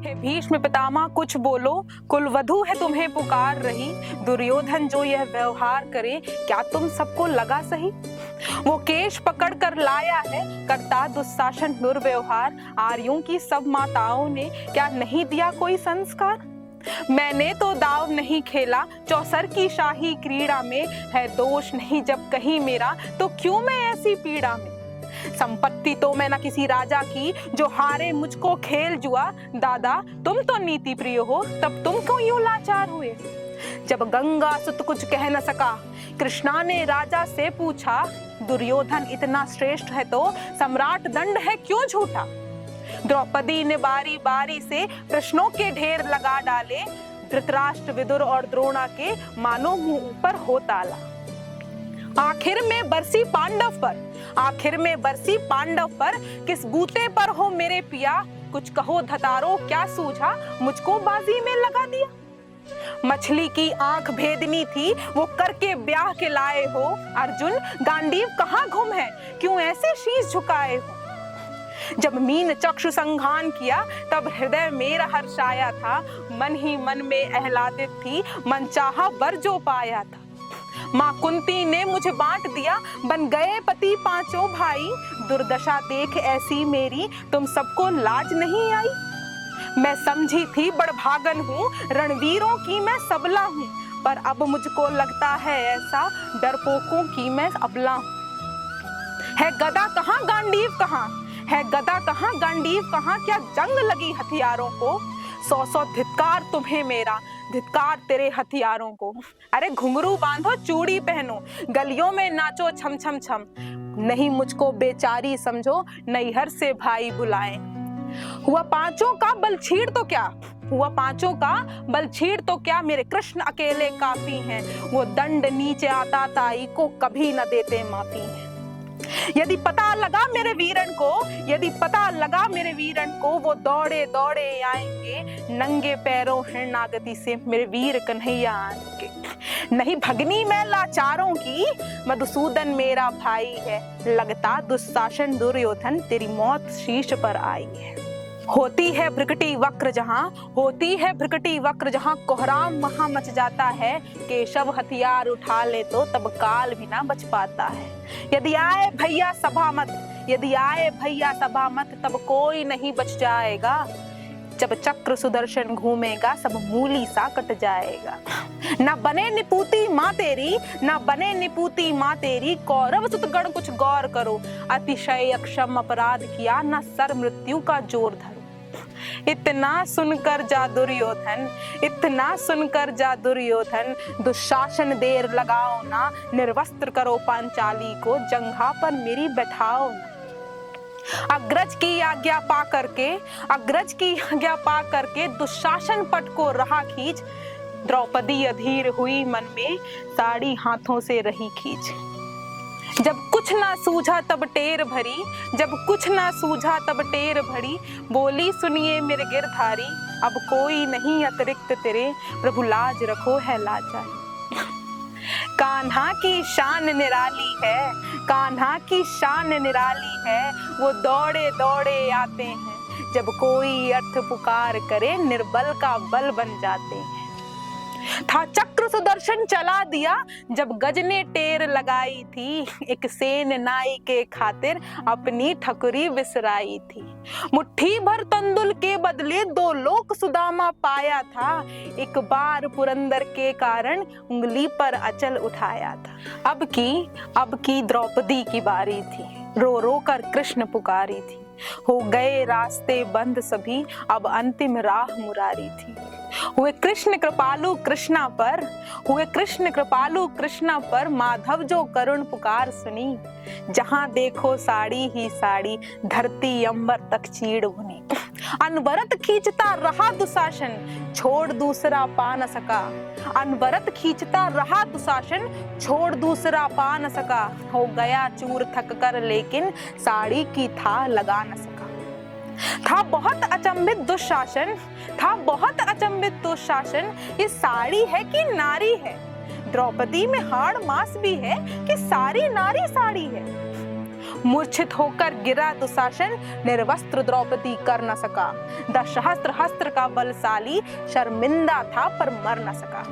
हे भीष्म पितामह कुछ बोलो, कुलवधू है तुम्हें पुकार रही। दुर्योधन जो यह व्यवहार करे, क्या तुम सबको लगा सही। वो केश पकड़ कर लाया है, करता दुशासन दुर्व्यवहार। आर्यों की सब माताओं ने क्या नहीं दिया कोई संस्कार। मैंने तो दाव नहीं खेला चौसर की शाही क्रीड़ा में। है दोष नहीं जब कहीं मेरा, तो क्यों मैं ऐसी पीड़ा में। संपत्ति तो मैं न किसी राजा की, जो हारे मुझको खेल जुआ। दादा तुम तो नीति प्रिय हो, तब तुम क्यों यूं लाचार हुए। जब गंगा सुत कुछ कह न सका, कृष्णा ने राजा से पूछा। दुर्योधन इतना श्रेष्ठ है तो सम्राट दंड है क्यों झूठा। द्रौपदी ने बारी बारी से प्रश्नों के ढेर लगा डाले। धृतराष्ट्र विदुर और द्रोणा के मानो मुंह ऊपर हो ताला। आखिर में बरसी पांडव पर, आखिर में बरसी पांडव पर, किस बूते पर हो मेरे पिया। कुछ कहो धतारो क्या सूझा, मुझको बाजी में लगा दिया। मछली की आंख भेदनी थी, वो करके ब्याह के लाए हो। अर्जुन गांडीव कहाँ गुम है, क्यों ऐसे शीश झुकाए हो। जब मीन चक्षु संघान किया, तब हृदय मेरा हर्षाया था। मन ही मन में आह्लादित थी, मन चाहा वर जो पाया था। माँ कुंती ने मुझे बांट दिया, बन गए पति पांचों भाई। दुर्दशा देख ऐसी मेरी, तुम सबको लाज नहीं आई। मैं समझी थी बड़भागन हूँ, रणवीरों की मैं सबला हूँ। पर अब मुझको लगता है ऐसा, डरपोकों की मैं अबला हूँ। है गदा कहाँ गांडीव कहाँ, है गदा कहाँ गांडीव कहाँ। क्या जंग लगी हथियारों को, सौ सौ धिक्कार तुम्हें मेरा, धिक्कार तेरे हथियारों को। अरे घुंघरू बांधो चूड़ी पहनो, गलियों में नाचो छम छम छम। नहीं मुझको बेचारी समझो, नैहर से भाई बुलाए। हुआ पांचों का बलछीड़ तो क्या, हुआ पांचों का बलछीड़ तो क्या। मेरे कृष्ण अकेले काफी हैं, वो दंड नीचे आता ताई को कभी न देते माफी हैं। यदि पता लगा मेरे वीरन को, यदि पता लगा मेरे वीरन को, वो दौड़े दौड़े आएंगे। नंगे पैरों हिरणागति से मेरे वीर कन्हैया आएंगे। नहीं भगनी मैं लाचारों की, मधुसूदन मेरा भाई है। लगता दुशासन दुर्योधन, तेरी मौत शीश पर आई है। होती है भ्रकटी वक्र जहां, होती है भ्रकटी वक्र जहां, कोहराम वहां मच जाता है। केशव हथियार उठा ले तो तब काल भी ना बच पाता है। यदि आए भैया सभा मत, यदि आए भैया सभा मत, तब कोई नहीं बच जाएगा। जब चक्र सुदर्शन घूमेगा, सब मूली सा कट जाएगा। ना बने निपूती माँ तेरी, ना बने निपूती माँ तेरी। कौरव सुतगण कुछ गौर करो, अतिशय अक्षम अपराध किया, ना सर मृत्यु का जोर धरो। इतना सुनकर जा दुर्योधन, इतना सुनकर जा दुर्योधन। दुशासन देर लगाओ ना, निर्वस्त्र करो पांचाली को। जंघा पर मेरी बैठाओ ना। अग्रज की आज्ञा पा करके, अग्रज की आज्ञा पा करके, दुशासन पट को रहा खींच। द्रौपदी अधीर हुई मन में, साड़ी हाथों से रही खींच। जब कुछ ना सूझा तब टेर भरी, जब कुछ ना सूझा तब टेर भरी। बोली सुनिए मेरे गिरधारी, अब कोई नहीं अतिरिक्त तेरे। प्रभु लाज रखो है लाचारी। कान्हा की शान निराली है, कान्हा की शान निराली है। वो दौड़े दौड़े आते हैं, जब कोई अर्थ पुकार करे। निर्बल का बल बन जाते हैं। था चक्र सुदर्शन चला दिया, जब गज ने टेर लगाई थी। एक सेन नाई के खातिर अपनी ठकुरी विसराई थी। मुट्ठी भर तंदुल के बदले 2 लोक सुदामा पाया था। एक बार पुरंदर के कारण उंगली पर अचल उठाया था। अब की द्रौपदी की बारी थी, रो रो कर कृष्ण पुकारी थी। हो गए रास्ते बंद सभी, अब अंतिम राह मुरारी थी। हुए कृष्ण कृपालु कृष्णा पर, हुए कृष्ण कृपालु कृष्णा पर। माधव जो करुण पुकार सुनी, जहां देखो साड़ी ही साड़ी, धरती अंबर तक चीड़ बुनी। अनवरत खींचता रहा दुशासन, छोड़ दूसरा पा न सका। अनवरत खींचता रहा दुशासन, छोड़ दूसरा पा न सका। हो गया चूर थक कर, लेकिन साड़ी की था लगा न सका। था बहुत अचंभित दुशासन, था बहुत अचंभित दुशासन। ये साड़ी है कि नारी है, द्रौपदी में हाड़ मास भी है कि सारी नारी साड़ी है। मूर्छित होकर गिरा दुशासन, निर्वस्त्र द्रौपदी कर न सका। दशहस्त्र हस्त्र का बलशाली, शर्मिंदा था पर मर न सका।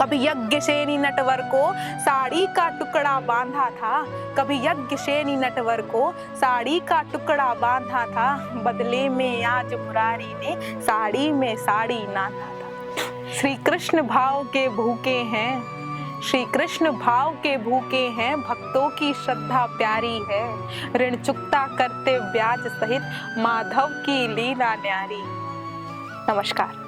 कभी यज्ञसेनी नटवर को साड़ी का टुकड़ा बांधा था, कभी यज्ञसेनी नटवर को साड़ी का टुकड़ा बांधा था, बदले में आज मुरारी ने साड़ी में साड़ी नाथा था। श्री कृष्ण भाव के भूखे हैं, श्री कृष्ण भाव के भूखे हैं, भक्तों की श्रद्धा प्यारी है। ऋण चुकता करते ब्याज सहित, माधव की लीला न्यारी। नमस्कार।